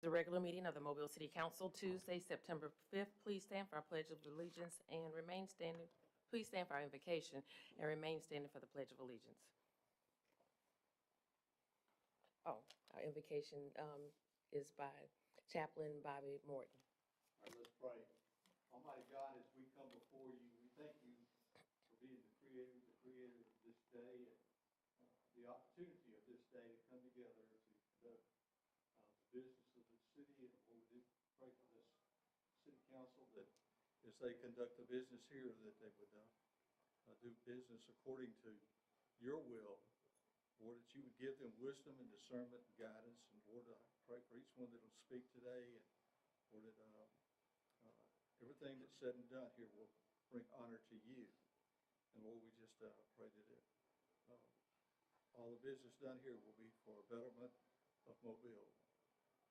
The regular meeting of the Mobile City Council, Tuesday, September 5th. Please stand for our Pledge of Allegiance and remain standing. Please stand for our invocation and remain standing for the Pledge of Allegiance. Oh, our invocation is by Chaplain Bobby Morton. All right, let's pray. Almighty God, as we come before you, we thank you for being the creator of this day, and the opportunity of this day to come together to conduct the business of the city. And Lord, we do pray for this city council that as they conduct the business here, that they would do business according to your will. Lord, that you would give them wisdom and discernment and guidance. And Lord, I pray for each one that will speak today. And Lord, that everything that's said and done here will bring honor to you. And Lord, we just pray that all the business done here will be for a betterment of Mobile.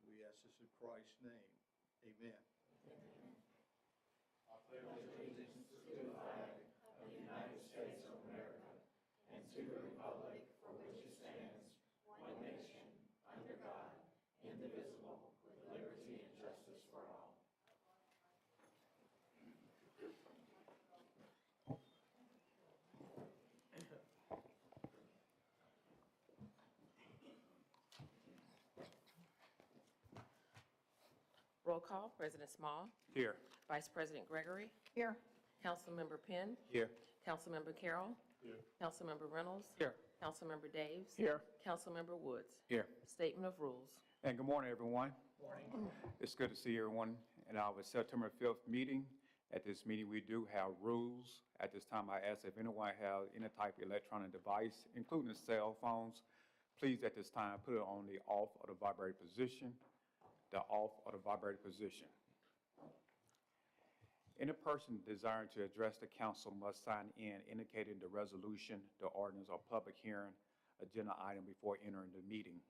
We ask this in Christ's name. Amen. Amen. I pledge allegiance to the flag of the United States of America and to the republic for which it stands, one nation, under God, indivisible, with liberty and justice for all. Roll call, President Small. Here. Vice President Gregory. Here. Councilmember Penn. Here. Councilmember Carroll. Here. Councilmember Reynolds. Here. Councilmember Daves. Here. Councilmember Woods. Here. Statement of rules. And good morning, everyone. Morning. It's good to see everyone in our September 5th meeting. At this meeting, we do have rules. At this time, I ask if anyone has any type of electronic device, including cell phones, please at this time put it on the off or the vibrate position. The off or the vibrate position. Any person desiring to address the council must sign in indicating the resolution, the ordinance, or public hearing agenda item before entering the meeting.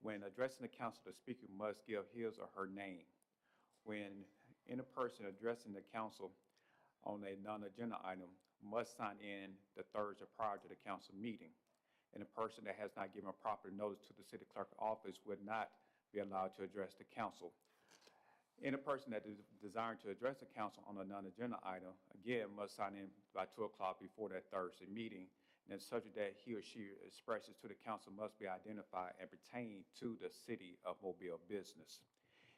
When addressing the council, the speaker must give his or her name. When any person addressing the council on a non-agenda item must sign in the Thursday prior to the council meeting. And a person that has not given proper notice to the city clerk's office would not be allowed to address the council. Any person that is desiring to address the council on a non-agenda item, again, must sign in by 2 o'clock before that Thursday meeting. And the subject that he or she expresses to the council must be identified and pertain to the city of Mobile business.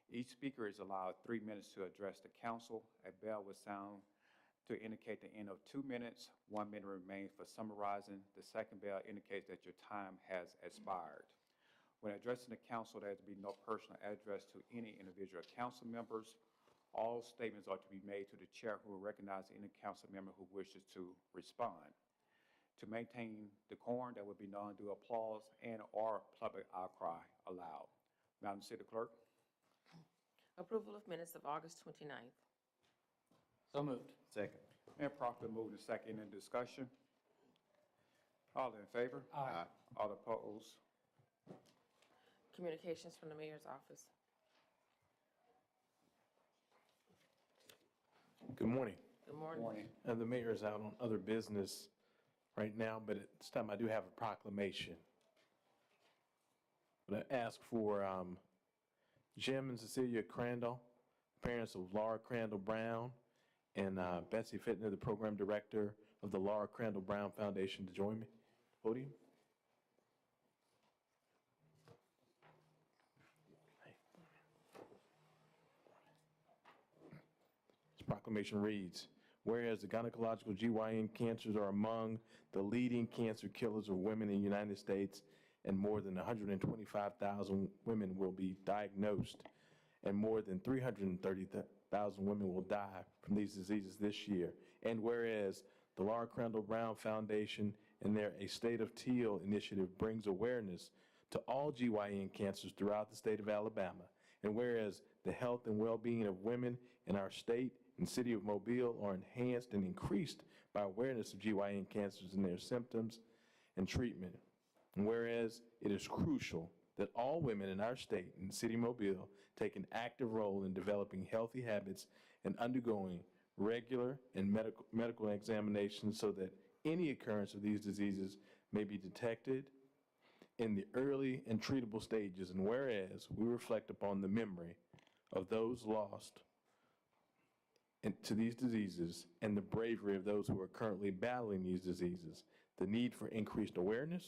Each speaker is allowed 3 minutes to address the council. A bell will sound to indicate the end of 2 minutes. 1 minute remains for summarizing. The second bell indicates that your time has expired. When addressing the council, there is to be no personal address to any individual council members. All statements are to be made to the chair, who will recognize any council member who wishes to respond. To maintain decorum, there will be no undue applause and or public outcry allowed. Madam City Clerk. Approval of minutes of August 29th. So moved. Second. And properly moved and second in discussion. All in favor? Aye. All opposed? Communications from the mayor's office. Good morning. Good morning. Morning. The mayor is out on other business right now, but at this time I do have a proclamation. I'm going to ask for Jim and Cecilia Crandall, parents of Laura Crandall Brown, and Betsy Fittner, the program director of the Laura Crandall Brown Foundation, to join me. Podium. This proclamation reads, whereas the gynecological GYN cancers are among the leading cancer killers of women in the United States, and more than 125,000 women will be diagnosed, and more than 330,000 women will die from these diseases this year. And whereas the Laura Crandall Brown Foundation and their A State of Teal initiative brings awareness to all GYN cancers throughout the state of Alabama, and whereas the health and well-being of women in our state and city of Mobile are enhanced and increased by awareness of GYN cancers and their symptoms and treatment. And whereas it is crucial that all women in our state and city of Mobile take an active role in developing healthy habits and undergoing regular and medical examinations so that any occurrence of these diseases may be detected in the early and treatable stages, and whereas we reflect upon the memory of those lost to these diseases and the bravery of those who are currently battling these diseases, the need for increased awareness,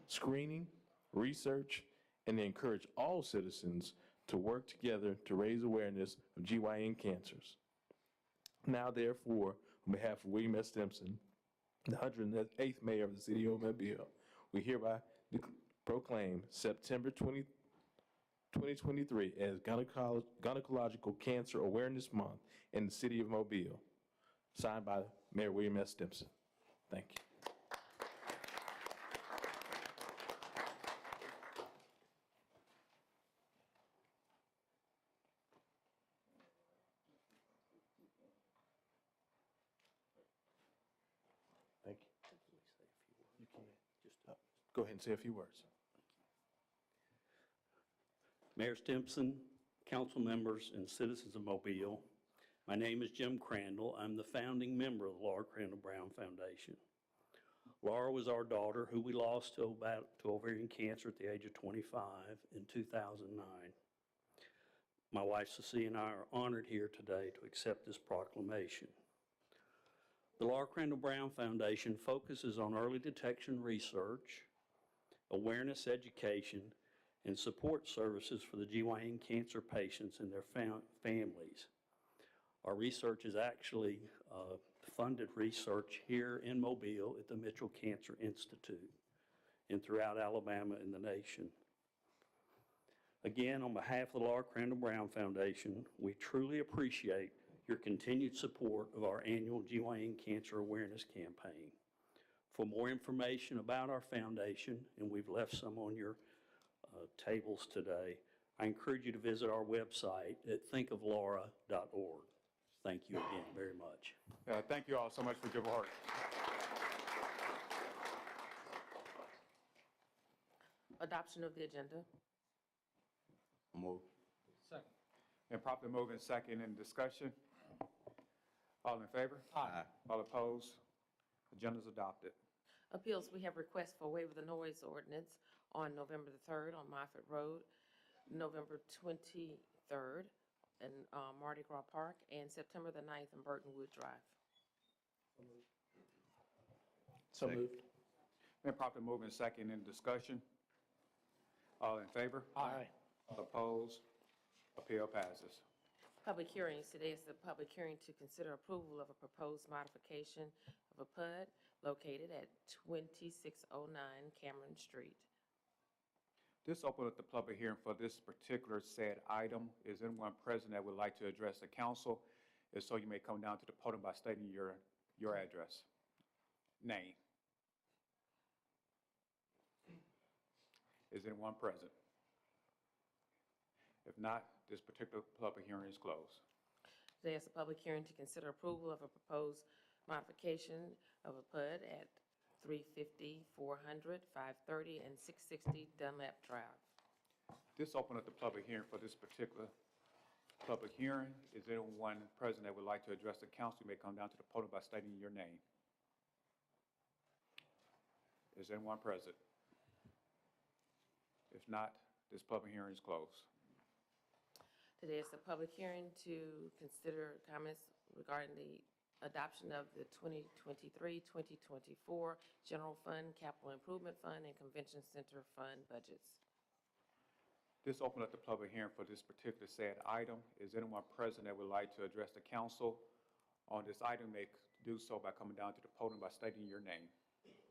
screening, research, and to encourage all citizens to work together to raise awareness of GYN cancers. Now, therefore, on behalf of William S. Simpson, the 108th Mayor of the City of Mobile, we hereby proclaim September 2023 as Gynecological Cancer Awareness Month in the City of Mobile. Signed by Mayor William S. Simpson. Thank you. Thank you. You can just go ahead and say a few words. Mayor Stimson, council members, and citizens of Mobile, my name is Jim Crandall. I'm the founding member of the Laura Crandall Brown Foundation. Laura was our daughter, who we lost to ovarian cancer at the age of 25 in 2009. My wife Cecilia and I are honored here today to accept this proclamation. The Laura Crandall Brown Foundation focuses on early detection research, awareness education, and support services for the GYN cancer patients and their families. Our research is actually funded research here in Mobile at the Mitchell Cancer Institute and throughout Alabama and the nation. Again, on behalf of the Laura Crandall Brown Foundation, we truly appreciate your continued support of our annual GYN Cancer Awareness Campaign. For more information about our foundation, and we've left some on your tables today, I encourage you to visit our website at thinkoflaura.org. Thank you again very much. Thank you all so much for your work. Adoption of the agenda. Move. Second. And properly moved in second in discussion. All in favor? Aye. All opposed? Agenda is adopted. Appeals, we have requests for waiver of the noise ordinance on November the 3rd on Moffett Road, November 23rd in Mardi Gras Park, and September the 9th in Burtonwood Drive. So moved. And properly moved in second in discussion. All in favor? Aye. Opposed? Appeal passes. Public hearings. Today is the public hearing to consider approval of a proposed modification of a PUD located at 2609 Cameron Street. This opened up the public hearing for this particular said item. Is anyone present that would like to address the council? If so, you may come down to the podium by stating your address. Name. Is anyone present? If not, this particular public hearing is closed. Today is a public hearing to consider approval of a proposed modification of a PUD at 350, 400, 530, and 660 Dunlap Drive. This opened up the public hearing for this particular public hearing. Is anyone present that would like to address the council? You may come down to the podium by stating your name. Is anyone present? If not, this public hearing is closed. Today is a public hearing to consider comments regarding the adoption of the 2023-2024 General Fund, Capital Improvement Fund, and Convention Center Fund budgets. This opened up the public hearing for this particular said item. Is anyone present that would like to address the council on this item? May do so by coming down to the podium by stating your name. Thank you.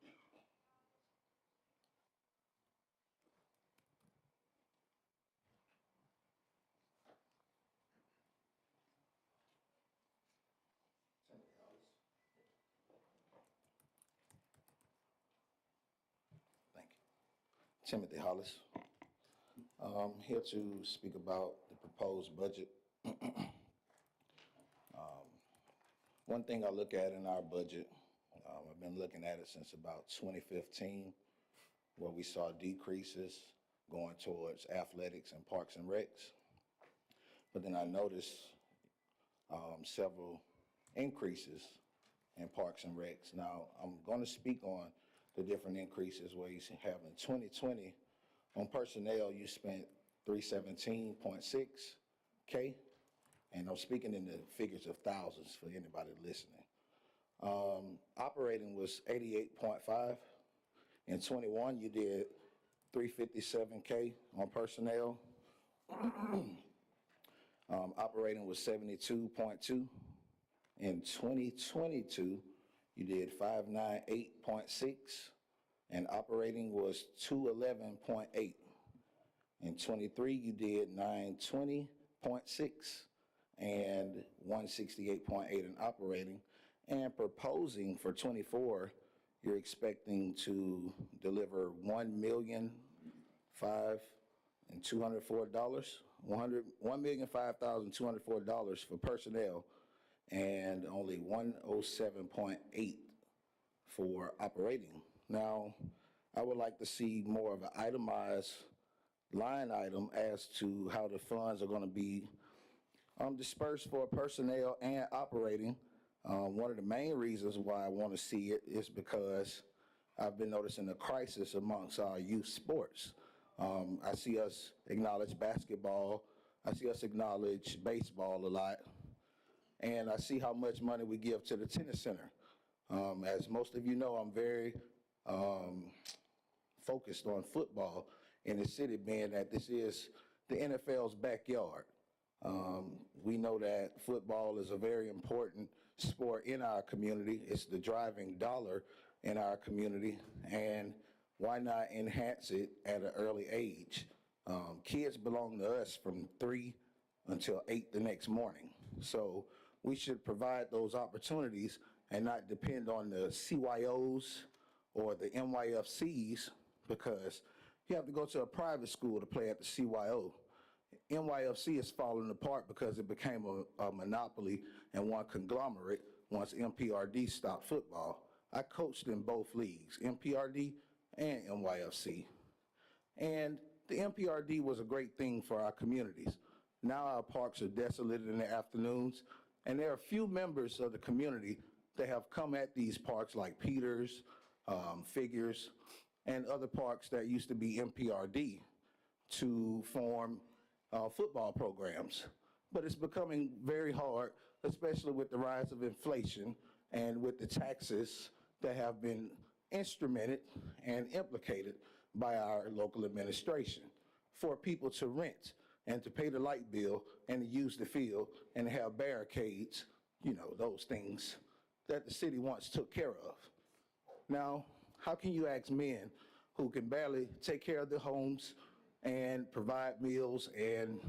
Timothy Hollis. Here to speak about the proposed budget. One thing I look at in our budget, I've been looking at it since about 2015, where we saw decreases going towards athletics and parks and recs. But then I noticed several increases in parks and recs. Now, I'm going to speak on the different increases where you have in 2020, on personnel, you spent 317.6K. And I'm speaking in the figures of thousands for anybody listening. Operating was 88.5. In 21, you did 357K on personnel. Operating was 72.2. In 2022, you did 598.6, and operating was 211.8. In 23, you did 920.6 and 168.8 in operating. And proposing for 24, you're expecting to deliver $1,005,204, $1,005,204 for personnel, and only 107.8 for operating. Now, I would like to see more of an itemized line item as to how the funds are going to be dispersed for personnel and operating. One of the main reasons why I want to see it is because I've been noticing a crisis amongst our youth sports. I see us acknowledge basketball. I see us acknowledge baseball a lot. And I see how much money we give to the tennis center. As most of you know, I'm very focused on football in the city, being that this is the NFL's backyard. We know that football is a very important sport in our community. It's the driving dollar in our community, and why not enhance it at an early age? Kids belong to us from 3 until 8 the next morning. So we should provide those opportunities and not depend on the CYOs or the NYFCs, because you have to go to a private school to play at the CYO. NYFC is falling apart because it became a monopoly and one conglomerate once MPRD stopped football. I coached in both leagues, MPRD and NYFC. And the MPRD was a great thing for our communities. Now our parks are desolate in the afternoons, and there are few members of the community that have come at these parks like Peters, Figures, and other parks that used to be MPRD to form football programs. But it's becoming very hard, especially with the rise of inflation and with the taxes that have been instrumented and implicated by our local administration for people to rent and to pay the light bill and to use the field and to have barricades, you know, those things that the city once took care of. Now, how can you ask men who can barely take care of their homes and provide meals and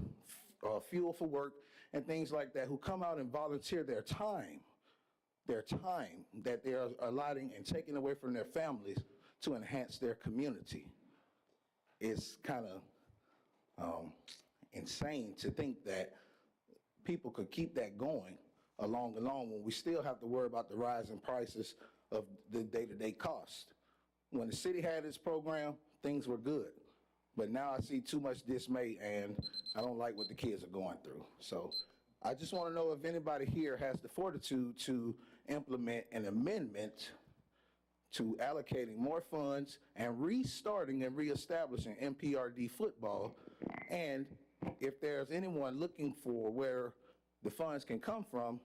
fuel for work and things like that, who come out and volunteer their time that they are allotting and taking away from their families to enhance their community? It's kind of insane to think that people could keep that going along when we still have to worry about the rising prices of the day-to-day cost. When the city had its program, things were good. But now I see too much dismay, and I don't like what the kids are going through. So I just want to know if anybody here has the fortitude to implement an amendment to allocating more funds and restarting and reestablishing MPRD football. And if there's anyone looking for where the funds can come from,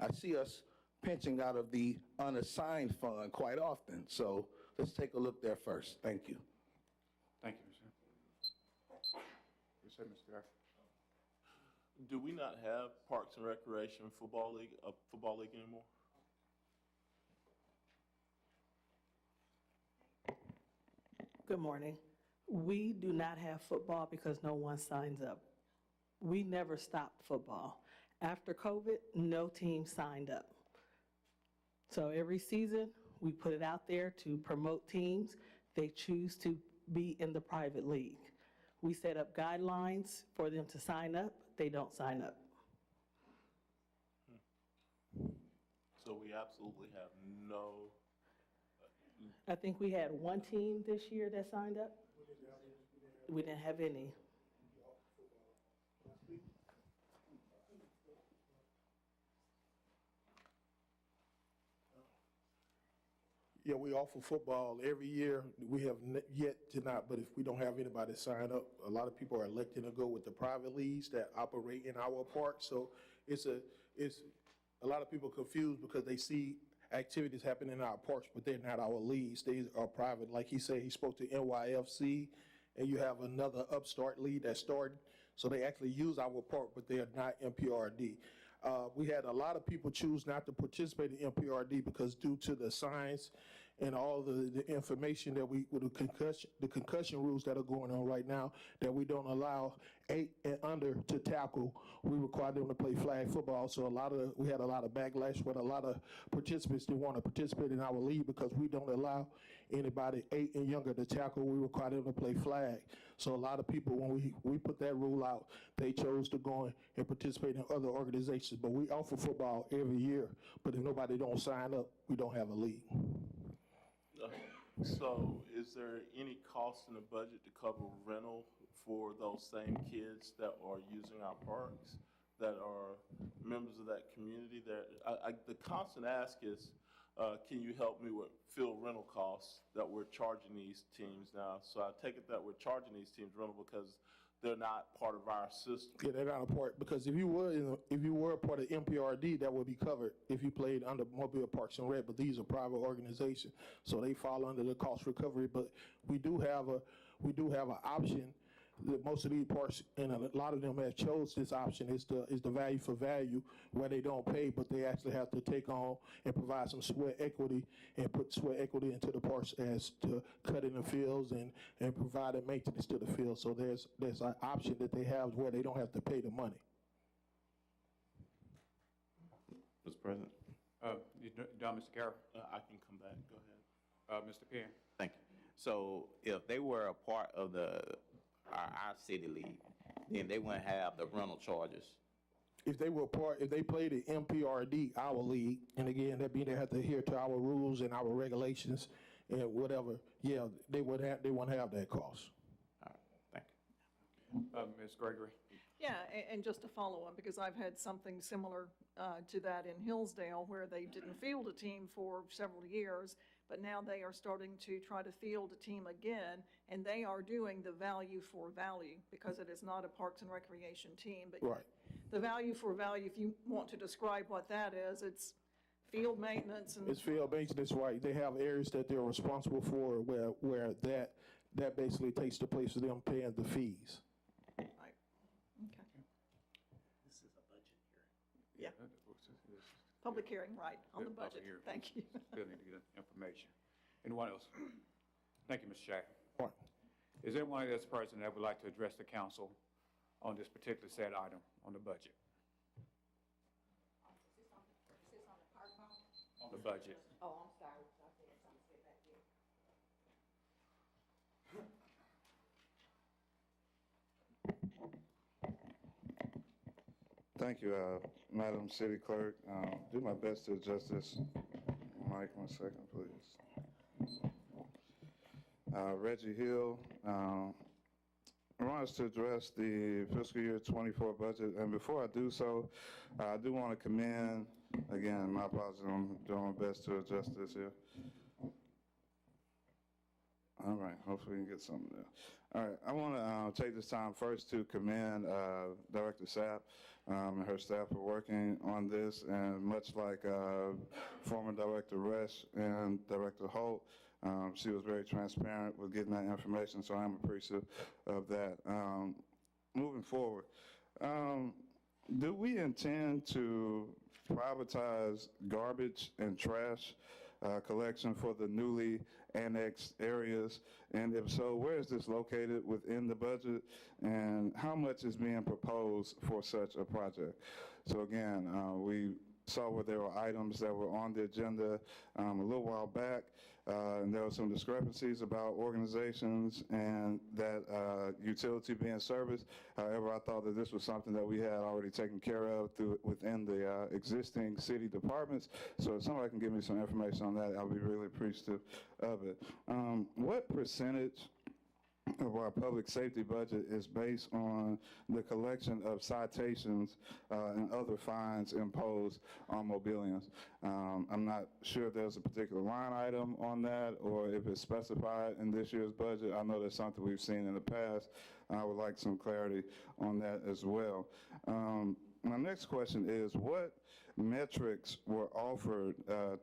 I see us pinching out of the unassigned fund quite often. So let's take a look there first. Thank you. Thank you, Mr. You said, Mr. Garrett. Do we not have Parks and Recreation football league anymore? Good morning. We do not have football because no one signs up. We never stopped football. After COVID, no team signed up. So every season, we put it out there to promote teams. They choose to be in the private league. We set up guidelines for them to sign up. They don't sign up. So we absolutely have no. I think we had one team this year that signed up. We didn't have any. Yeah, we offer football every year. We have yet to not, but if we don't have anybody sign up, a lot of people are electing to go with the private leagues that operate in our park. So it's a lot of people confused because they see activities happening in our parks, but they're not our leagues. They are private. Like he said, he spoke to NYFC, and you have another upstart league that started. So they actually use our park, but they are not MPRD. We had a lot of people choose not to participate in MPRD because due to the science and all the information that with the concussion rules that are going on right now, that we don't allow 8 and under to tackle. We require them to play flag football. So we had a lot of backlash with a lot of participants that want to participate in our league because we don't allow anybody 8 and younger to tackle. We require them to play flag. So a lot of people, when we put that rule out, they chose to go and participate in other organizations. But we offer football every year. But if nobody don't sign up, we don't have a league. So is there any cost in the budget to cover rental for those same kids that are using our parks, that are members of that community? The constant ask is, can you help me with field rental costs that we're charging these teams now? So I take it that we're charging these teams rental because they're not part of our system. Yeah, they're not a part, because if you were a part of MPRD, that would be covered if you played under Mobile Parks and Rec, but these are private organizations, so they fall under the cost recovery. But we do have an option that most of these parks, and a lot of them have chose this option, is the value for value, where they don't pay, but they actually have to take on and provide some sweat equity and put sweat equity into the parks as to cutting the fields and providing maintenance to the field. So there's an option that they have where they don't have to pay the money. Mr. President? You done, Mr. Carroll? I can come back. Go ahead. Mr. Penn? Thank you. So if they were a part of our city league, then they wouldn't have the rental charges. If they played the MPRD, our league, and again, that means they have to adhere to our rules and our regulations and whatever, yeah, they wouldn't have that cost. All right, thank you. Ms. Gregory? Yeah, and just to follow up, because I've had something similar to that in Hillsdale, where they didn't field a team for several years, but now they are starting to try to field a team again, and they are doing the value for value, because it is not a Parks and Recreation team. But Right. the value for value, if you want to describe what that is, it's field maintenance and. It's field maintenance, right? They have areas that they're responsible for where that basically takes the place of them paying the fees. Right. Okay. This is a budget hearing. Yeah. Public hearing, right, on the Public budget. hearing. Thank you. Still need to get information. Anyone else? Thank you, Mr. Shaq. Right. Is there anyone that's present that would like to address the council on this particular said item on the budget? On the budget. Oh, I'm sorry. I think it's something to say back there. Thank you, Madam City Clerk. Do my best to adjust this mic. 1 second, please. Reggie Hill. I want us to address the fiscal year 24 budget. And before I do so, I do want to commend, again, my apologies, I'm doing my best to adjust this here. All right, hopefully we can get something there. All right, I want to take this time first to commend Director Sept and her staff for working on this, and much like former Director Resch and Director Holt, she was very transparent with getting that information, so I'm appreciative of that. Moving forward, do we intend to privatize garbage and trash collection for the newly annexed areas? And if so, where is this located within the budget? And how much is being proposed for such a project? So again, we saw where there were items that were on the agenda a little while back, and there were some discrepancies about organizations and that utility being serviced. However, I thought that this was something that we had already taken care of within the existing city departments. So if somebody can give me some information on that, I'll be really appreciative of it. What percentage of our public safety budget is based on the collection of citations and other fines imposed on mobilians. I'm not sure if there's a particular line item on that or if it's specified in this year's budget. I know that's something we've seen in the past. I would like some clarity on that as well. My next question is, what metrics were offered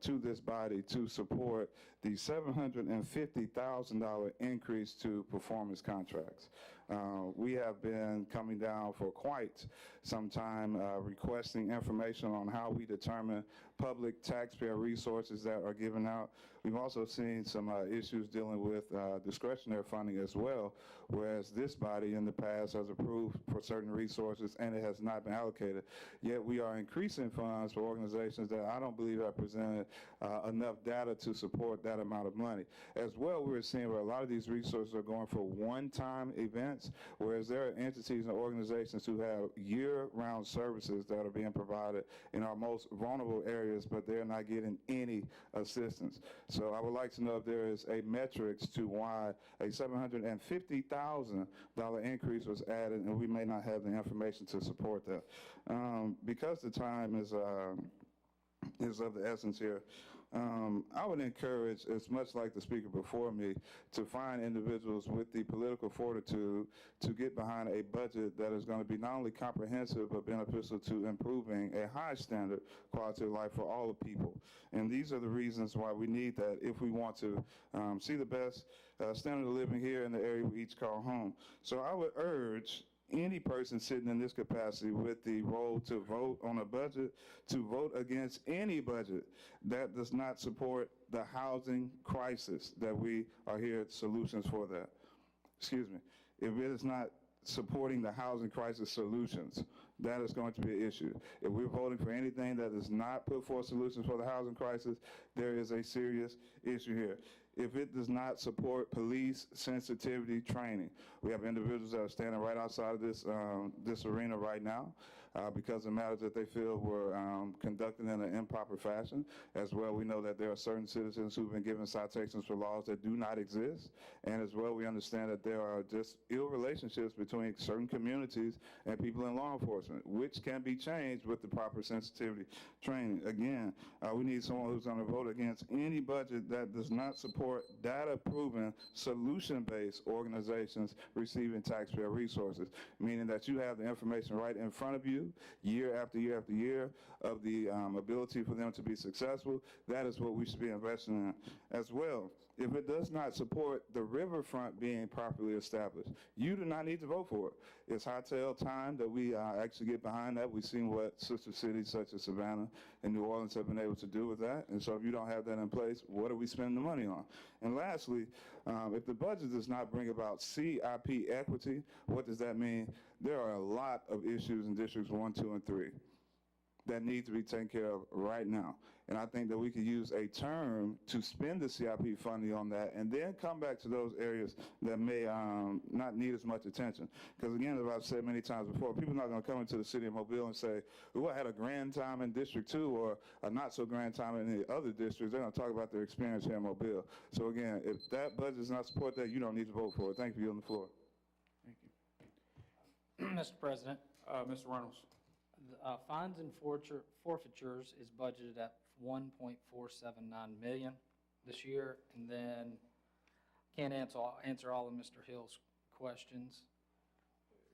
to this body to support the $750,000 increase to performance contracts? We have been coming down for quite some time requesting information on how we determine public taxpayer resources that are given out. We've also seen some issues dealing with discretionary funding as well, whereas this body in the past has approved for certain resources and it has not been allocated. Yet we are increasing funds for organizations that I don't believe have presented enough data to support that amount of money. As well, we're seeing where a lot of these resources are going for one-time events, whereas there are entities and organizations who have year-round services that are being provided in our most vulnerable areas, but they're not getting any assistance. So I would like to know if there is a metrics to why a $750,000 increase was added, and we may not have the information to support that. Because the time is of the essence here, I would encourage, as much like the speaker before me, to find individuals with the political fortitude to get behind a budget that is going to be not only comprehensive but beneficial to improving a high standard quality of life for all the people. And these are the reasons why we need that if we want to see the best standard of living here in the area we each call home. So I would urge any person sitting in this capacity with the role to vote on a budget to vote against any budget that does not support the housing crisis that we are here at solutions for that. Excuse me. If it is not supporting the housing crisis solutions, that is going to be an issue. If we're voting for anything that does not put forth solutions for the housing crisis, there is a serious issue here. If it does not support police sensitivity training, we have individuals that are standing right outside of this this arena right now because of matters that they feel were conducted in an improper fashion. As well, we know that there are certain citizens who've been given citations for laws that do not exist. And as well, we understand that there are just ill relationships between certain communities and people in law enforcement, which can be changed with the proper sensitivity training. Again, we need someone who's going to vote against any budget that does not support data-proven, solution-based organizations receiving taxpayer resources, meaning that you have the information right in front of you year after year after year of the ability for them to be successful. That is what we should be investing in as well. If it does not support the riverfront being properly established, you do not need to vote for it. It's hightail time that we actually get behind that. We've seen what sister cities such as Savannah and New Orleans have been able to do with that. And so if you don't have that in place, what are we spending the money on? And lastly, if the budget does not bring about CIP equity, what does that mean? There are a lot of issues in districts 1, 2, and 3 that need to be taken care of right now. And I think that we could use a term to spend the CIP funding on that and then come back to those areas that may not need as much attention. Because again, as I've said many times before, people are not going to come into the city of Mobile and say, oh, I had a grand time in District 2 or a not so grand time in the other districts. They're going to talk about their experience here in Mobile. So again, if that budget does not support that, you don't need to vote for it. Thank you for yielding the floor. Thank you. Mr. President, Mr. Reynolds. fines and forfeitures is budgeted at $1.479 million this year, and then can't answer all of Mr. Hill's questions.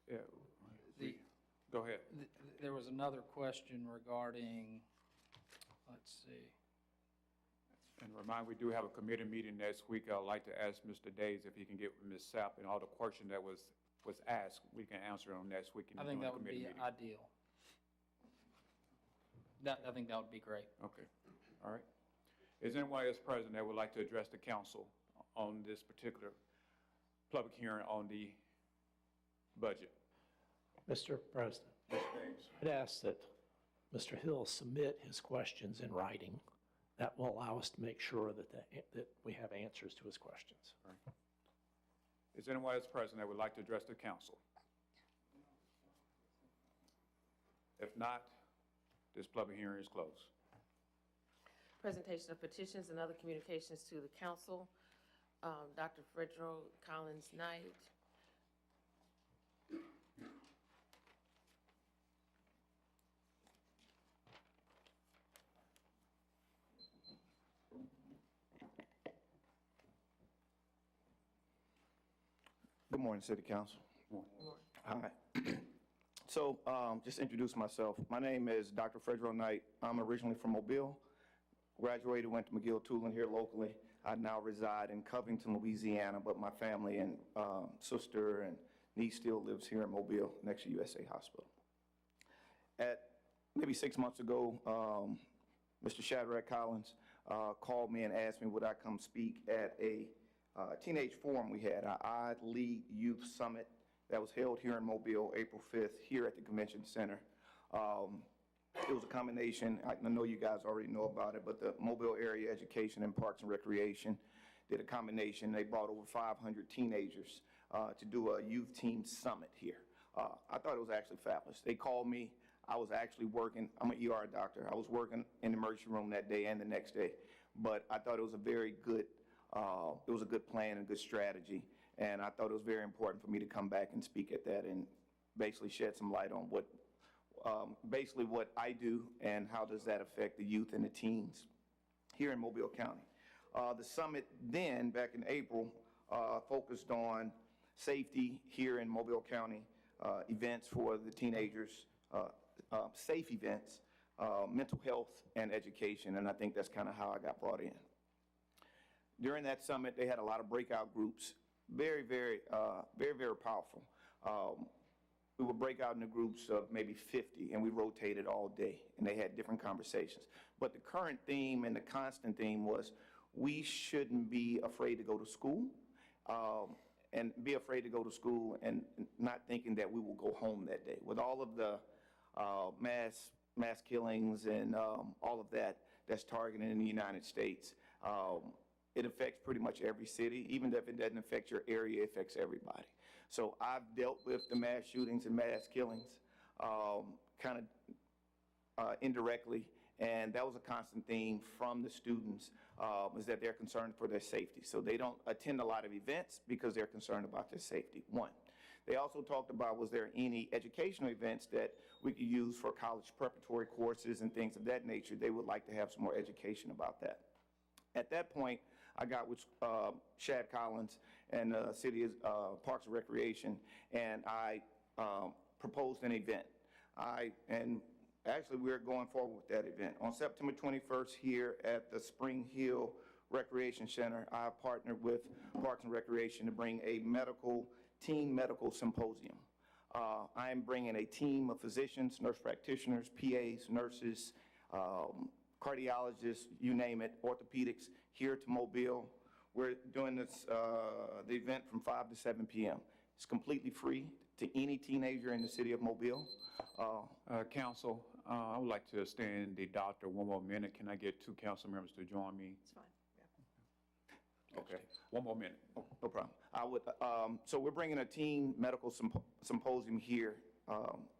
Yeah. Go ahead. There was another question regarding, let's see. And remind, we do have a committee meeting next week. I'd like to ask Mr. Days if he can get with Ms. Sept and all the questions that was asked, we can answer them next week. I think that would be ideal. I think that would be great. Okay, all right. Is there anyone else present that would like to address the council on this particular public hearing on the budget? Mr. President, I'd ask that Mr. Hill submit his questions in writing. That will allow us to make sure that we have answers to his questions. All right. Is there anyone else present that would like to address the council? If not, this public hearing is closed. Presentation of petitions and other communications to the council. Dr. Fredro Collins Knight. Good morning, City Council. Hi. So, just introduce myself. My name is Dr. Fredro Knight. I'm originally from Mobile. Graduated, went to McGill-Toolen here locally. I now reside in Covington, Louisiana, but my family and sister and niece still lives here in Mobile, next to USA Hospital. At maybe 6 months ago, Mr. Shadrack Collins called me and asked me would I come speak at a teenage forum we had, our I-Lead Youth Summit that was held here in Mobile, April 5th, here at the Convention Center. It was a combination, I know you guys already know about it, but the Mobile Area Education and Parks and Recreation did a combination. They brought over 500 teenagers to do a youth team summit here. I thought it was actually fabulous. They called me. I was actually working. I'm an ER doctor. I was working in the emergency room that day and the next day. But I thought it was a very good, it was a good plan and good strategy. And I thought it was very important for me to come back and speak at that and basically shed some light on what, basically what I do and how does that affect the youth and the teens here in Mobile County. The summit then, back in April, focused on safety here in Mobile County, events for the teenagers, safe events, mental health, and education, and I think that's kind of how I got brought in. During that summit, they had a lot of breakout groups, very powerful. We would break out into groups of maybe 50, and we rotated all day, and they had different conversations. But the current theme and the constant theme was we shouldn't be afraid to go to school, and be afraid to go to school and not thinking that we will go home that day. With all of the mass killings and all of that that's targeted in the United States, it affects pretty much every city. Even if it doesn't affect your area, it affects everybody. So I've dealt with the mass shootings and mass killings kind of indirectly, and that was a constant theme from the students, is that they're concerned for their safety. So they don't attend a lot of events because they're concerned about their safety, one. They also talked about, was there any educational events that we could use for college preparatory courses and things of that nature? They would like to have some more education about that. At that point, I got with Shad Collins and City Parks and Recreation, and I proposed an event. And actually, we're going forward with that event. On September 21st here at the Spring Hill Recreation Center, I partnered with Parks and Recreation to bring a teen medical symposium. I am bringing a team of physicians, nurse practitioners, PAs, nurses, cardiologists, you name it, orthopedics, here to Mobile. We're doing this, the event from 5 to 7 p.m. It's completely free to any teenager in the city of Mobile. Council, I would like to extend the doctor one more minute. Can I get 2 council members to join me? It's fine. Okay, one more minute. No problem. So we're bringing a teen medical symposium here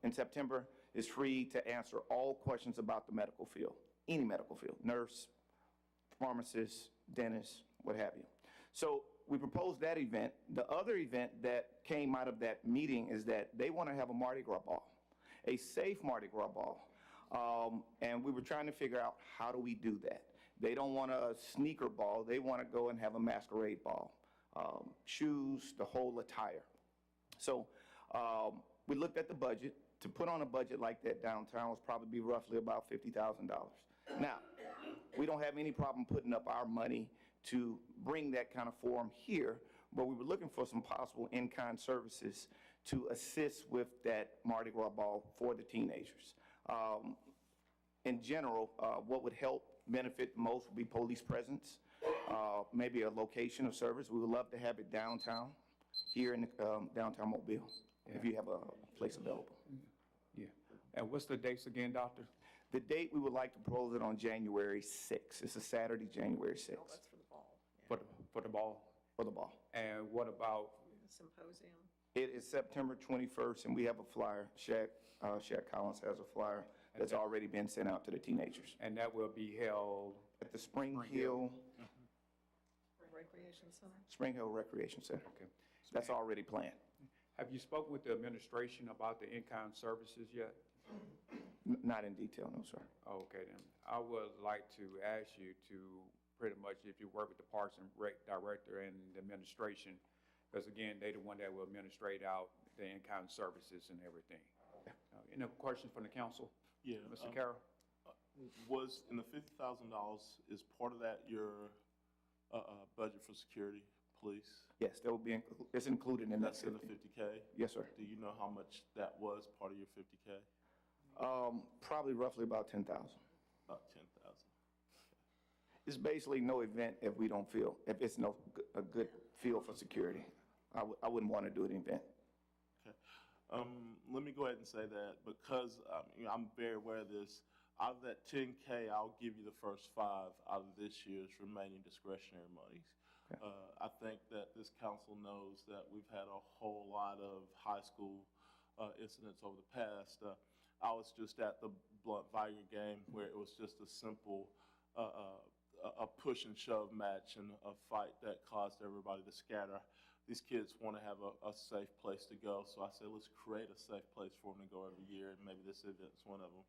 in September. It's free to answer all questions about the medical field, any medical field, nurse, pharmacist, dentist, what have you. So we proposed that event. The other event that came out of that meeting is that they want to have a Mardi Gras ball, a safe Mardi Gras ball. And we were trying to figure out, how do we do that? They don't want a sneaker ball. They want to go and have a masquerade ball. Shoes, the whole attire. So we looked at the budget. To put on a budget like that downtown was probably be roughly about $50,000. Now, we don't have any problem putting up our money to bring that kind of forum here, but we were looking for some possible in-kind services to assist with that Mardi Gras ball for the teenagers. In general, what would help benefit the most would be police presence, maybe a location of service. We would love to have it downtown, here in downtown Mobile, if you have a place available. Yeah. And what's the dates again, doctor? The date, we would like to propose it on January 6th. It's a Saturday, January 6th. Oh, that's for the ball. Yeah. For the ball? For the ball. And what about? The symposium. It is September 21st, and we have a flyer. Shad Collins has a flyer that's already been sent out to the teenagers. And that will be held? At the Spring Hill Recreation Center. Spring Hill Recreation Center. Okay. That's already planned. Have you spoken with the administration about the in-kind services yet? Not in detail, no, sir. Okay, then. I would like to ask you to pretty much, if you work with the Parks and Rec Director and the administration, because again, they the one that will administrate out the in-kind services and everything. Any questions from the council? Yeah. Mr. Carroll? Was, in the $50,000, is part of that your budget for security, police? Yes, that will be, it's included in that. That's in the 50K? Yes, sir. Do you know how much that was part of your 50K? Probably roughly about 10,000. About 10,000. It's basically no event if we don't feel, if it's a good feel for security. I wouldn't want to do an event. Okay. Let me go ahead and say that because I'm very aware of this. Out of that 10K, I'll give you the first 5 out of this year's remaining discretionary monies. Okay. I think that this council knows that we've had a whole lot of high school incidents over the past. I was just at the Blunt Viger game where it was just a simple a push and shove match and a fight that caused everybody to scatter. These kids want to have a safe place to go, so I said let's create a safe place for them to go every year, and maybe this event's one of them.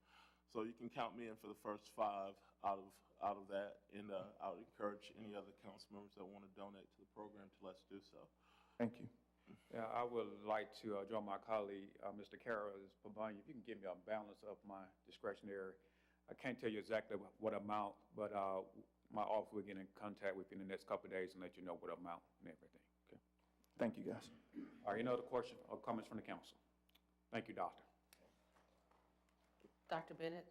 So you can count me in for the first 5 out of that, and I would encourage any other council members that want to donate to the program to let's do so. Thank you. Yeah, I would like to join my colleague, Mr. Carroll, if you can give me a balance of my discretionary. I can't tell you exactly what amount, but my office will get in contact with you in the next couple of days and let you know what amount and everything. Okay. Thank you, guys. All right, any other questions or comments from the council? Thank you, Doctor. Dr. Bennett?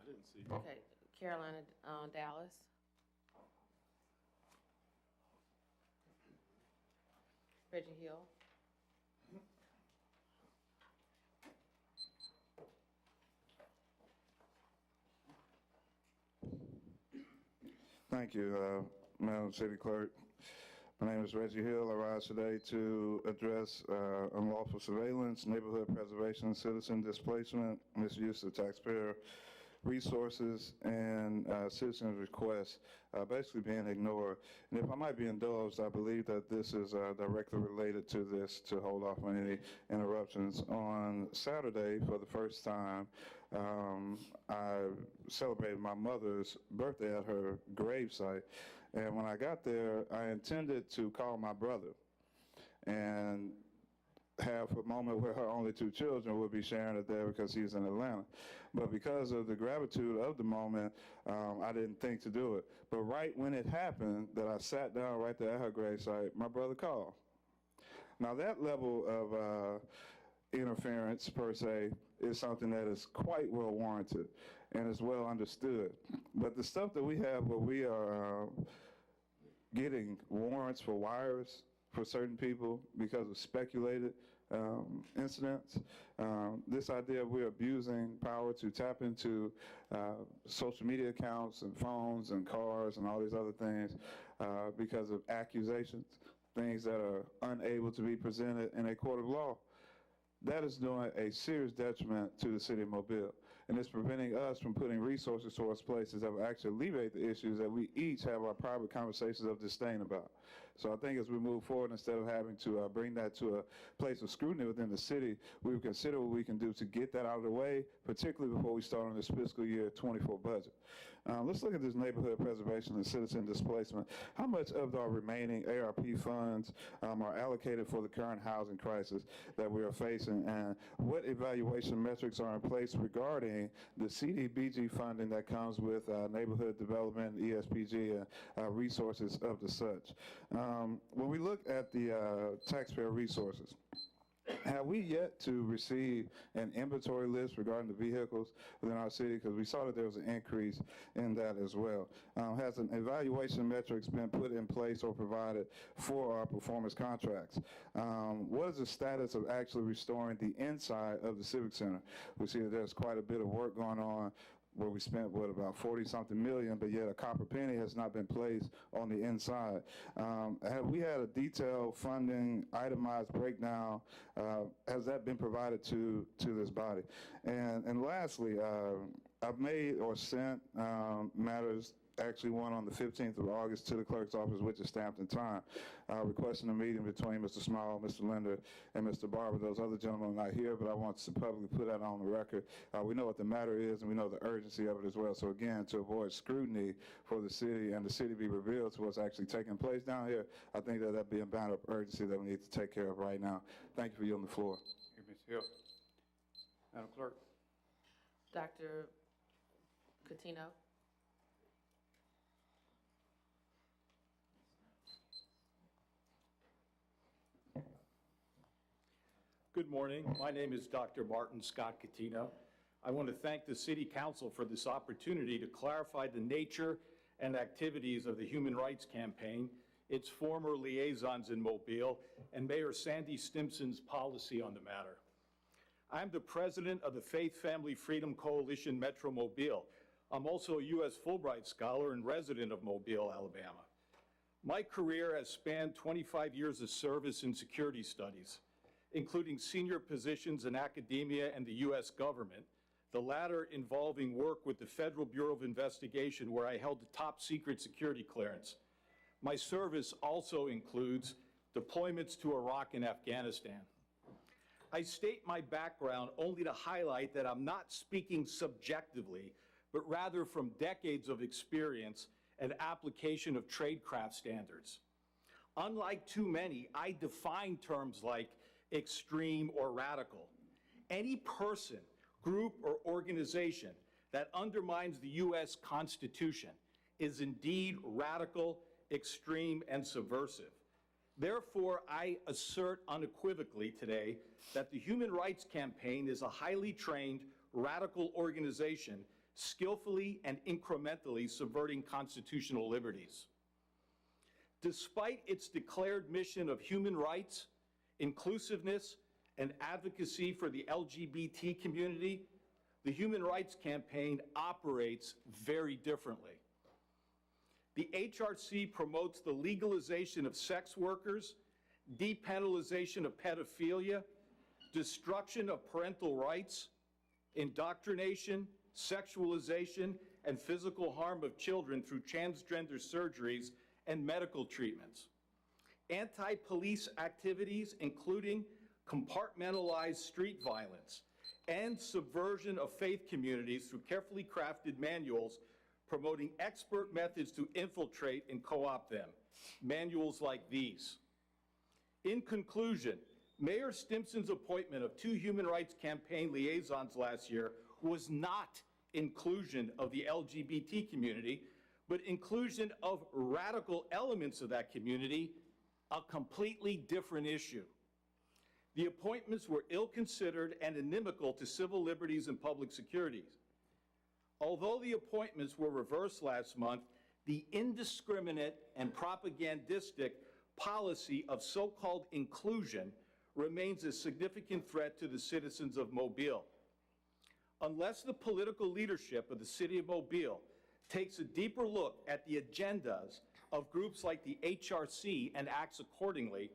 I didn't see. Okay, Carolina Dallas? Reggie Hill? Thank you, Madam City Clerk. My name is Reggie Hill. I rise today to address unlawful surveillance, neighborhood preservation, citizen displacement, misuse of taxpayer resources, and citizens' requests basically being ignored. And if I might be indulged, I believe that this is directly related to this, to hold off on any interruptions. On Saturday, for the first time, I celebrated my mother's birthday at her gravesite. And when I got there, I intended to call my brother and have a moment where her only 2 children would be sharing it there because he's in Atlanta. But because of the gratitude of the moment, I didn't think to do it. But right when it happened, that I sat down right there at her gravesite, my brother called. Now that level of interference, per se, is something that is quite well warranted and is well understood. But the stuff that we have where we are getting warrants for wires for certain people because of speculated incidents, this idea of we're abusing power to tap into social media accounts and phones and cars and all these other things because of accusations, things that are unable to be presented in a court of law, that is doing a serious detriment to the city of Mobile. And it's preventing us from putting resources towards places that will actually alleviate the issues that we each have our private conversations of disdain about. So I think as we move forward, instead of having to bring that to a place of scrutiny within the city, we would consider what we can do to get that out of the way, particularly before we start on this fiscal year 24 budget. Let's look at this neighborhood preservation and citizen displacement. How much of our remaining ARP funds are allocated for the current housing crisis that we are facing, and what evaluation metrics are in place regarding the CDBG funding that comes with neighborhood development, ESPG, and resources of the such? When we look at the taxpayer resources, have we yet to receive an inventory list regarding the vehicles within our city? Because we saw that there was an increase in that as well. Has an evaluation metrics been put in place or provided for our performance contracts? What is the status of actually restoring the inside of the Civic Center? We see that there's quite a bit of work going on where we spent, about 40-something million, but yet a copper penny has not been placed on the inside. Have we had a detailed funding, itemized breakdown? Has that been provided to this body? And lastly, I've made or sent matters, actually one on the 15th of August to the clerk's office, which is stamped in time, requesting a meeting between Mr. Small, Mr. Linder, and Mr. Barber. Those other gentlemen are not here, but I want to publicly put that on the record. We know what the matter is, and we know the urgency of it as well. So again, to avoid scrutiny for the city and the city be revealed to what's actually taking place down here, I think that that'd be a matter of urgency that we need to take care of right now. Thank you for yielding the floor. Thank you, Ms. Hill. Madam Clerk. Dr. Catino. Good morning. My name is Dr. Martin Scott Catino. I want to thank the City Council for this opportunity to clarify the nature and activities of the Human Rights Campaign, its former liaisons in Mobile, and Mayor Sandy Stimpson's policy on the matter. I'm the president of the Faith Family Freedom Coalition Metro Mobile. I'm also a U.S. Fulbright Scholar and resident of Mobile, Alabama. My career has spanned 25 years of service in security studies, including senior positions in academia and the U.S. government, the latter involving work with the Federal Bureau of Investigation, where I held the top secret security clearance. My service also includes deployments to Iraq and Afghanistan. I state my background only to highlight that I'm not speaking subjectively, but rather from decades of experience and application of tradecraft standards. Unlike too many, I define terms like extreme or radical. Any person, group, or organization that undermines the U.S. Constitution is indeed radical, extreme, and subversive. Therefore, I assert unequivocally today that the Human Rights Campaign is a highly trained, radical organization skillfully and incrementally subverting constitutional liberties. Despite its declared mission of human rights, inclusiveness, and advocacy for the LGBT community, the Human Rights Campaign operates very differently. The HRC promotes the legalization of sex workers, depenalization of pedophilia, destruction of parental rights, indoctrination, sexualization, and physical harm of children through transgender surgeries and medical treatments. Anti-police activities, including compartmentalized street violence and subversion of faith communities through carefully crafted manuals promoting expert methods to infiltrate and co-opt them, manuals like these. In conclusion, Mayor Stimpson's appointment of 2 Human Rights Campaign liaisons last year was not inclusion of the LGBT community, but inclusion of radical elements of that community, a completely different issue. The appointments were ill-considered and inimical to civil liberties and public security. Although the appointments were reversed last month, the indiscriminate and propagandistic policy of so-called inclusion remains a significant threat to the citizens of Mobile. Unless the political leadership of the city of Mobile takes a deeper look at the agendas of groups like the HRC and acts accordingly,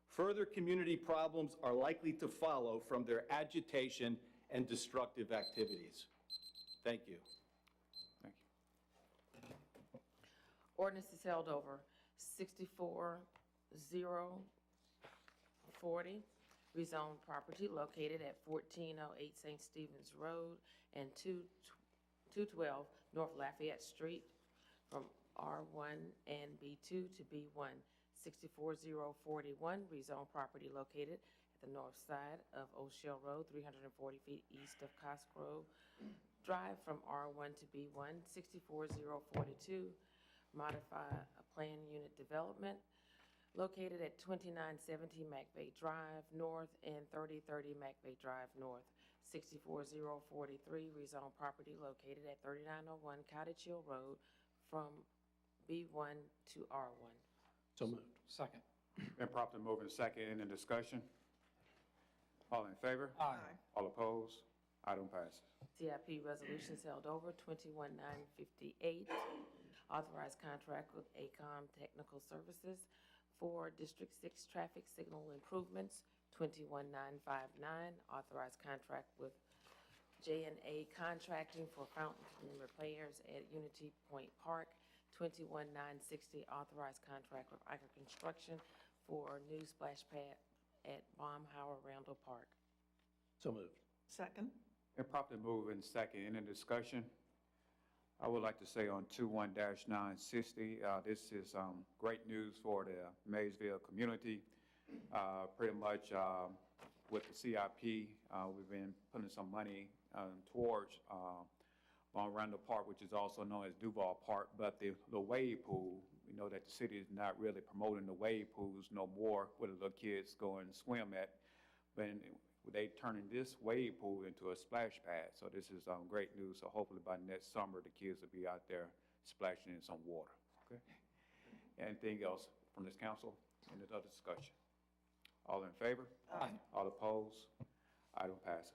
further community problems are likely to follow from their agitation and destructive activities. Thank you. Thank you. Ordinance is held over. 64-040, rezone property located at 1408 St. Stephen's Road and 212 North Lafayette Street from R1 and B2 to B1. 64-041, rezone property located at the north side of O'Shell Road, 340 feet east of Cosgrove Drive from R1 to B1. 64-042, modify a plan unit development located at 2970 Mac Bay Drive North and 3030 Mac Bay Drive North. 64-043, rezone property located at 3901 Cottage Hill Road from B1 to R1. So moved. Second. Been properly moved and second. Any discussion? All in favor? Aye. All opposed? Item passes. CIP resolutions held over. 21-958, authorized contract with ACOM Technical Services for District 6 traffic signal improvements. 21-959, authorized contract with J&A Contracting for fountain repairs at Unity Point Park. 21,960, authorized contract with Iker Construction for new splash pad at Baumhauer Randall Park. So moved. Second. Been properly moved in second. Any discussion? I would like to say on 21-960, this is great news for the Maysville community. Pretty much with the CIP, we've been putting some money towards on Randall Park, which is also known as Duval Park, but the wave pool, we know that the city is not really promoting the wave pools no more where the little kids go and swim at, but they turning this wave pool into a splash pad. So this is great news. So hopefully by next summer, the kids will be out there splashing in some water. Okay. Anything else from this council? Any other discussion? All in favor? Aye. All opposed? Item passes.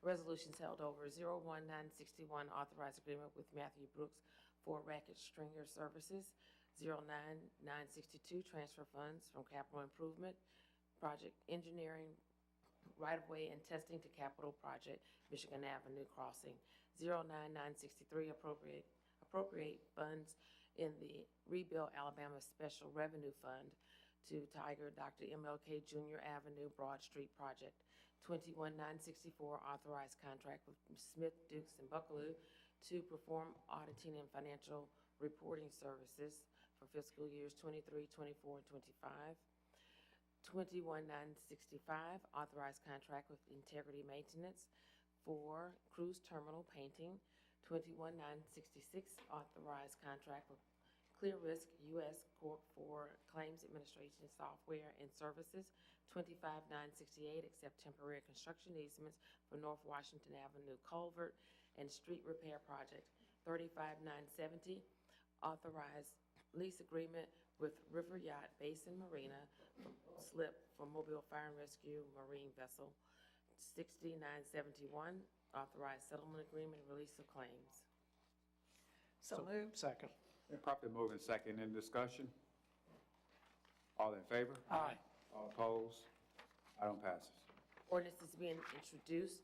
Resolutions held over. 01961, authorized agreement with Matthew Brooks for racket stringer services. 09962, transfer funds from capital improvement project engineering right-of-way and testing to capital project Michigan Avenue crossing. 09963, appropriate funds in the Rebuild Alabama Special Revenue Fund to Tiger Dr. MLK Jr. Avenue Broad Street project. 21964, authorized contract with Smith, Dukes, and Buckaloo to perform auditing and financial reporting services for fiscal years 23, 24, and 25. 21965, authorized contract with Integrity Maintenance for cruise terminal painting. 21966, authorized contract with Clear Risk U.S. Corp. for claims administration software and services. 25968, accept temporary construction easements for North Washington Avenue culvert and street repair project. 35970, authorized lease agreement with River Yacht Basin Marina slip for Mobile Fire and Rescue Marine Vessel. 6971, authorized settlement agreement and release of claims. So moved. Second. Been properly moved in second. In discussion? All in favor? Aye. All opposed? Item passes. Ordinance is being introduced,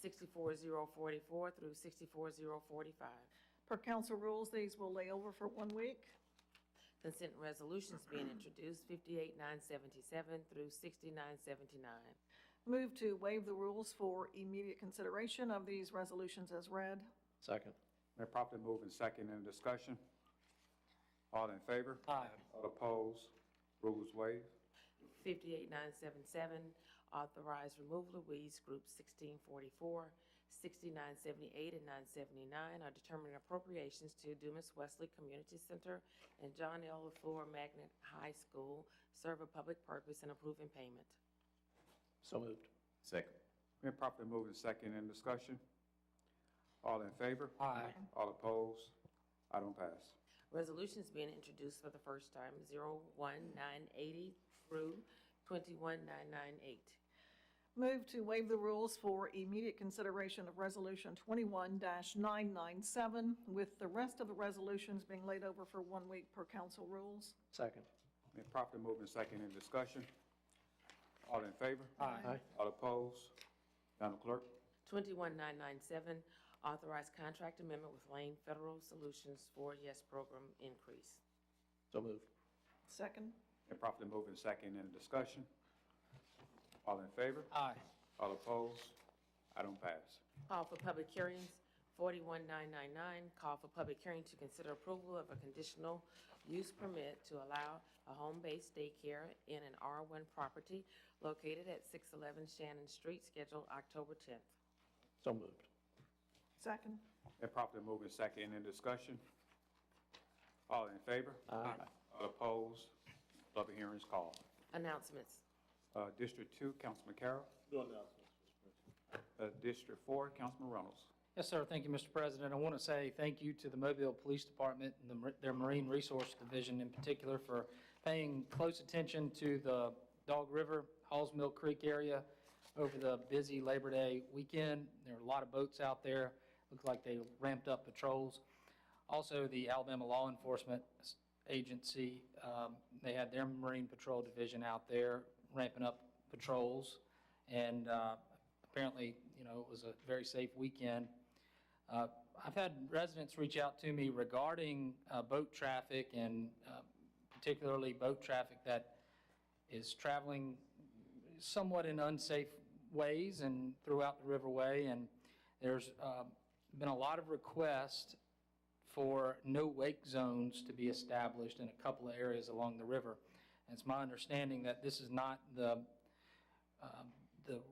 64044 through 64045. Per council rules, these will lay over for 1 week. Consent resolutions being introduced, 58977 through 6979. Move to waive the rules for immediate consideration of these resolutions as read. Second. Been properly moved in second. In discussion? All in favor? Aye. All opposed? Rules waived. 58977, authorized removal of weeds, group 1644, 6978, and 979 are determining appropriations to Dumas Wesley Community Center and John L. LaFleur Magnet High School serve a public purpose and approving payment. So moved. Second. Been properly moved in second. In discussion? All in favor? Aye. All opposed? Item pass. Resolutions being introduced for the first time, 01980 through 21998. Move to waive the rules for immediate consideration of Resolution 21-997, with the rest of the resolutions being laid over for 1 week per council rules. Second. Been properly moved in second. In discussion? All in favor? Aye. All opposed? Madam Clerk? 21997, authorized contract amendment with Lane Federal Solutions for YES program increase. So moved. Second. Been properly moved in second. In discussion? All in favor? Aye. All opposed? Item pass. Call for public hearings, 41999, call for public hearing to consider approval of a conditional use permit to allow a home-based daycare in an R1 property located at 611 Shannon Street, scheduled October 10th. So moved. Second. Been properly moved in second. In discussion? All in favor? Aye. All opposed? Public hearing is called. Announcements. District 2, Councilman Carroll. No announcements, Mr. President. District 4, Councilman Reynolds. Yes, sir. Thank you, Mr. President. I want to say thank you to the Mobile Police Department and their Marine Resource Division in particular for paying close attention to the Dog River, Halls Mill Creek area over the busy Labor Day weekend. There were a lot of boats out there. Looked like they ramped up patrols. Also, the Alabama Law Enforcement Agency, they had their Marine Patrol Division out there ramping up patrols. And apparently, it was a very safe weekend. I've had residents reach out to me regarding boat traffic and particularly boat traffic that is traveling somewhat in unsafe ways and throughout the riverway. And there's been a lot of requests for no wake zones to be established in a couple of areas along the river. And it's my understanding that this is not the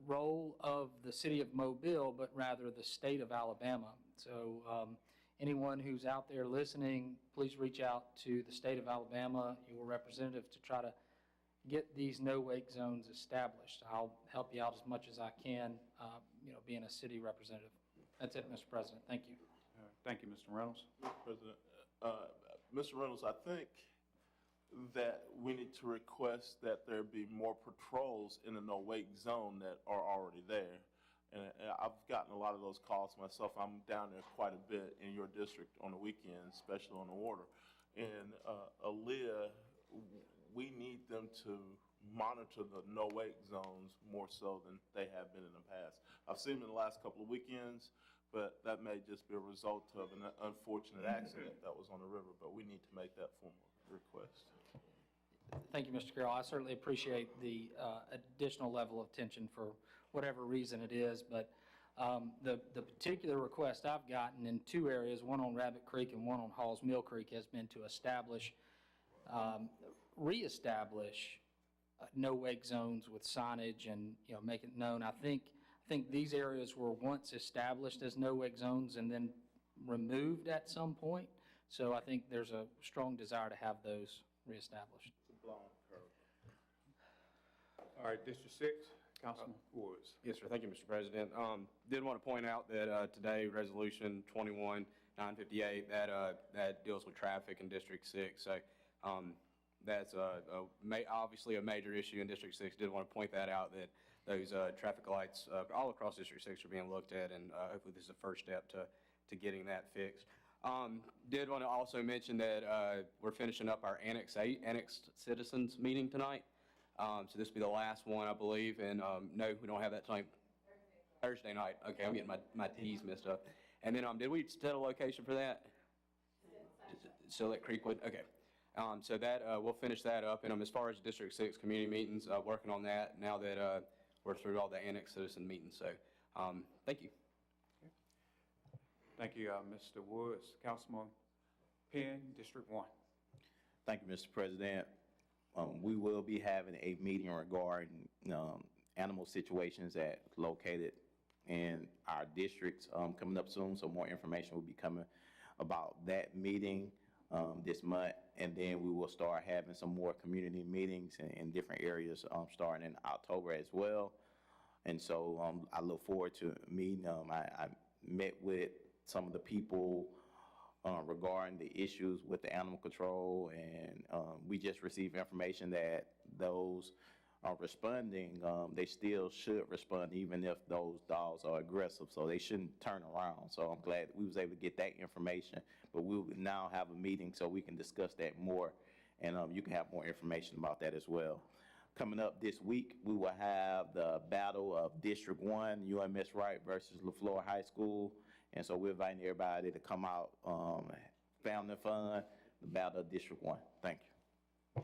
role of the city of Mobile, but rather the state of Alabama. So anyone who's out there listening, please reach out to the state of Alabama, your representative, to try to get these no-wake zones established. I'll help you out as much as I can, being a city representative. That's it, Mr. President. Thank you. Thank you, Mr. Reynolds. Mr. President, Mr. Reynolds, I think that we need to request that there be more patrols in the no-wake zone that are already there. And I've gotten a lot of those calls myself. I'm down there quite a bit in your district on the weekends, especially on the water. And Aaliyah, we need them to monitor the no-wake zones more so than they have been in the past. I've seen them in the last couple of weekends, but that may just be a result of an unfortunate accident that was on the river, but we need to make that formal request. Thank you, Mr. Carroll. I certainly appreciate the additional level of attention for whatever reason it is, but the particular request I've gotten in two areas, one on Rabbit Creek and one on Halls Mill Creek, has been to establish, reestablish no-wake zones with signage and, make it known. I think these areas were once established as no-wake zones and then removed at some point. So I think there's a strong desire to have those reestablished. All right, District 6, Councilman Woods. Yes, sir. Thank you, Mr. President. Did want to point out that today, Resolution 21-958, that deals with traffic in District 6. So that's obviously a major issue in District 6. Did want to point that out, that those traffic lights all across District 6 are being looked at, and hopefully this is the first step to getting that fixed. Did want to also mention that we're finishing up our Annexed Citizens meeting tonight. So this will be the last one, I believe, and no, we don't have that tonight. Thursday night. Okay, I'm getting my T's messed up. And then did we set a location for that? Still at Creekwood? Okay. So that we'll finish that up. And as far as District 6 community meetings, working on that now that we're through all the Annexed Citizen meetings. So thank you. Thank you, Mr. Woods. Councilman Penn, District 1. Thank you, Mr. President. We will be having a meeting regarding animal situations that located in our districts coming up soon. So more information will be coming about that meeting this month. And then we will start having some more community meetings in different areas starting in October as well. And so I look forward to meeting. I met with some of the people regarding the issues with the animal control, and we just received information that those are responding, they still should respond even if those dogs are aggressive, so they shouldn't turn around. So I'm glad that we was able to get that information, but we will now have a meeting so we can discuss that more, and you can have more information about that as well. Coming up this week, we will have the battle of District 1, UMS Wright versus LaFleur High School. And so we're inviting everybody to come out, family fun, the battle of District 1. Thank you.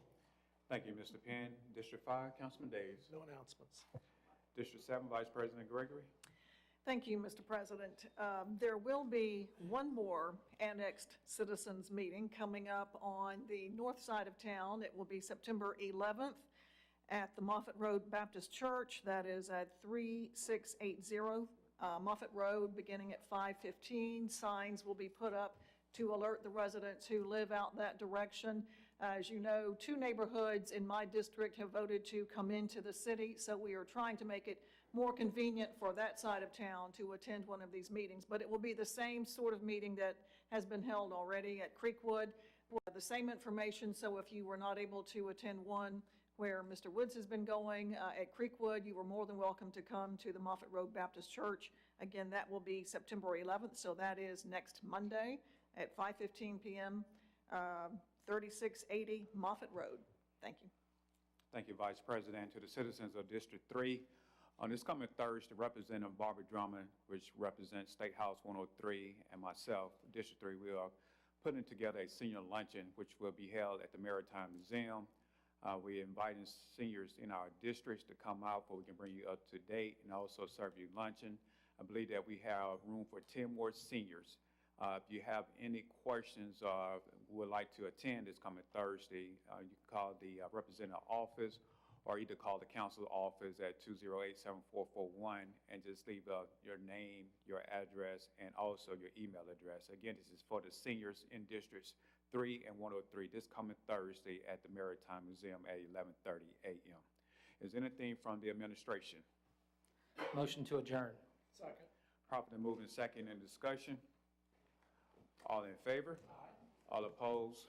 Thank you, Mr. Penn. District 5, Councilman Days. No announcements. District 7, Vice President Gregory. Thank you, Mr. President. There will be one more Annexed Citizens meeting coming up on the north side of town. It will be September 11th at the Moffett Road Baptist Church. That is at 3680 Moffett Road, beginning at 5:15. Signs will be put up to alert the residents who live out that direction. As you know, 2 neighborhoods in my district have voted to come into the city, so we are trying to make it more convenient for that side of town to attend one of these meetings. But it will be the same sort of meeting that has been held already at Creekwood. We'll have the same information, so if you were not able to attend one where Mr. Woods has been going at Creekwood, you are more than welcome to come to the Moffett Road Baptist Church. Again, that will be September 11th, so that is next Monday at 5:15 p.m., 3680 Moffett Road. Thank you. Thank you, Vice President. To the citizens of District 3, On this coming Thursday, Representative Barbara Drummond, which represents State House 103, and myself, District 3, we are putting together a senior luncheon, which will be held at the Maritime Museum. We're inviting seniors in our districts to come out so we can bring you up to date and also serve you luncheon. I believe that we have room for 10 more seniors. If you have any questions or would like to attend this coming Thursday, you can call the representative office or either call the council office at 208-7441 and just leave your name, your address, and also your email address. Again, this is for the seniors in districts 3 and 103 this coming Thursday at the Maritime Museum at 11:30 a.m. Is anything from the administration? Motion to adjourn. Second. Properly moved and second in discussion. All in favor? All opposed?